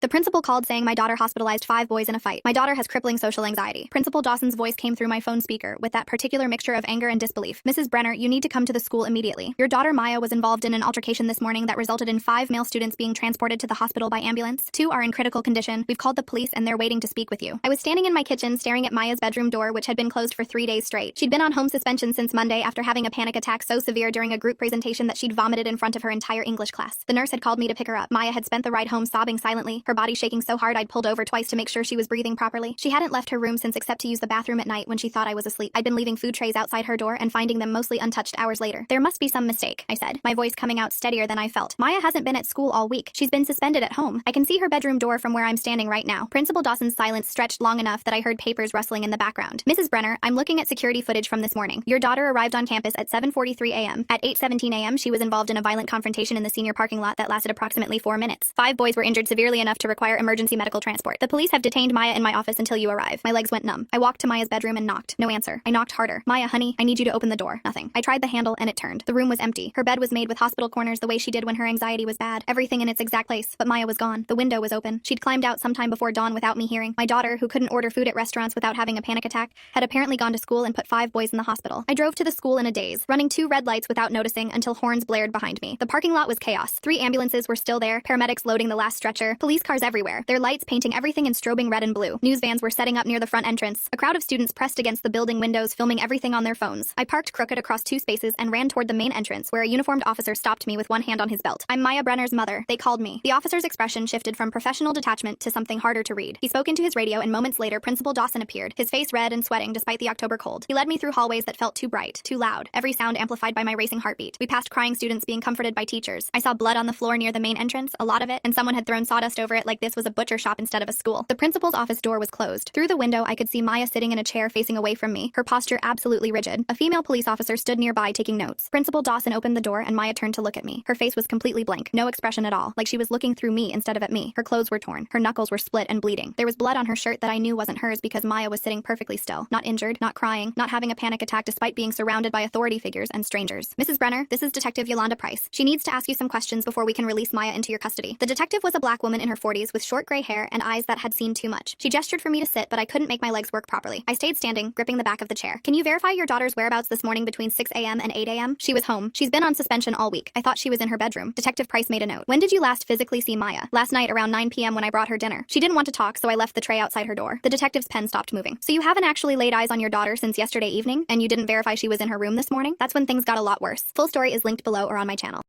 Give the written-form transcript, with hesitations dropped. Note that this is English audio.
The principal called saying my daughter hospitalized 5 boys in a fight. My daughter has crippling social anxiety. Principal Dawson's voice came through my phone speaker with that particular mixture of anger and disbelief. Mrs. Brenner, you need to come to the school immediately. Your daughter Maya was involved in an altercation this morning that resulted in 5 male students being transported to the hospital by ambulance. 2 are in critical condition. We've called the police and they're waiting to speak with you. I was standing in my kitchen staring at Maya's bedroom door, which had been closed for 3 days straight. She'd been on home suspension since Monday after having a panic attack so severe during a group presentation that she'd vomited in front of her entire English class. The nurse had called me to pick her up. Maya had spent the ride home sobbing silently, her body shaking so hard I'd pulled over twice to make sure she was breathing properly. She hadn't left her room since except to use the bathroom at night when she thought I was asleep. I'd been leaving food trays outside her door and finding them mostly untouched hours later. There must be some mistake, I said, my voice coming out steadier than I felt. Maya hasn't been at school all week. She's been suspended at home. I can see her bedroom door from where I'm standing right now. Principal Dawson's silence stretched long enough that I heard papers rustling in the background. Mrs. Brenner, I'm looking at security footage from this morning. Your daughter arrived on campus at 7:43 a.m. At 8:17 a.m., she was involved in a violent confrontation in the senior parking lot that lasted approximately 4 minutes. 5 boys were injured severely enough to require emergency medical transport. The police have detained Maya in my office until you arrive. My legs went numb. I walked to Maya's bedroom and knocked. No answer. I knocked harder. Maya, honey, I need you to open the door. Nothing. I tried the handle and it turned. The room was empty. Her bed was made with hospital corners the way she did when her anxiety was bad. Everything in its exact place, but Maya was gone. The window was open. She'd climbed out sometime before dawn without me hearing. My daughter, who couldn't order food at restaurants without having a panic attack, had apparently gone to school and put 5 boys in the hospital. I drove to the school in a daze, running 2 red lights without noticing until horns blared behind me. The parking lot was chaos. 3 ambulances were still there, paramedics loading the last stretcher, police cars everywhere, their lights painting everything in strobing red and blue. News vans were setting up near the front entrance. A crowd of students pressed against the building windows, filming everything on their phones. I parked crooked across 2 spaces and ran toward the main entrance, where a uniformed officer stopped me with one hand on his belt. I'm Maya Brenner's mother. They called me. The officer's expression shifted from professional detachment to something harder to read. He spoke into his radio and moments later Principal Dawson appeared, his face red and sweating despite the October cold. He led me through hallways that felt too bright, too loud, every sound amplified by my racing heartbeat. We passed crying students being comforted by teachers. I saw blood on the floor near the main entrance, a lot of it, and someone had thrown sawdust over it like this was a butcher shop instead of a school. The principal's office door was closed. Through the window, I could see Maya sitting in a chair facing away from me, her posture absolutely rigid. A female police officer stood nearby taking notes. Principal Dawson opened the door and Maya turned to look at me. Her face was completely blank, no expression at all, like she was looking through me instead of at me. Her clothes were torn. Her knuckles were split and bleeding. There was blood on her shirt that I knew wasn't hers because Maya was sitting perfectly still, not injured, not crying, not having a panic attack despite being surrounded by authority figures and strangers. Mrs. Brenner, this is Detective Yolanda Price. She needs to ask you some questions before we can release Maya into your custody. The detective was a black woman in her 40s with short gray hair and eyes that had seen too much. She gestured for me to sit, but I couldn't make my legs work properly. I stayed standing, gripping the back of the chair. Can you verify your daughter's whereabouts this morning between 6 a.m. and 8 a.m.? She was home. She's been on suspension all week. I thought she was in her bedroom. Detective Price made a note. When did you last physically see Maya? Last night around 9 p.m. when I brought her dinner. She didn't want to talk, so I left the tray outside her door. The detective's pen stopped moving. So you haven't actually laid eyes on your daughter since yesterday evening, and you didn't verify she was in her room this morning? That's when things got a lot worse. Full story is linked below or on my channel.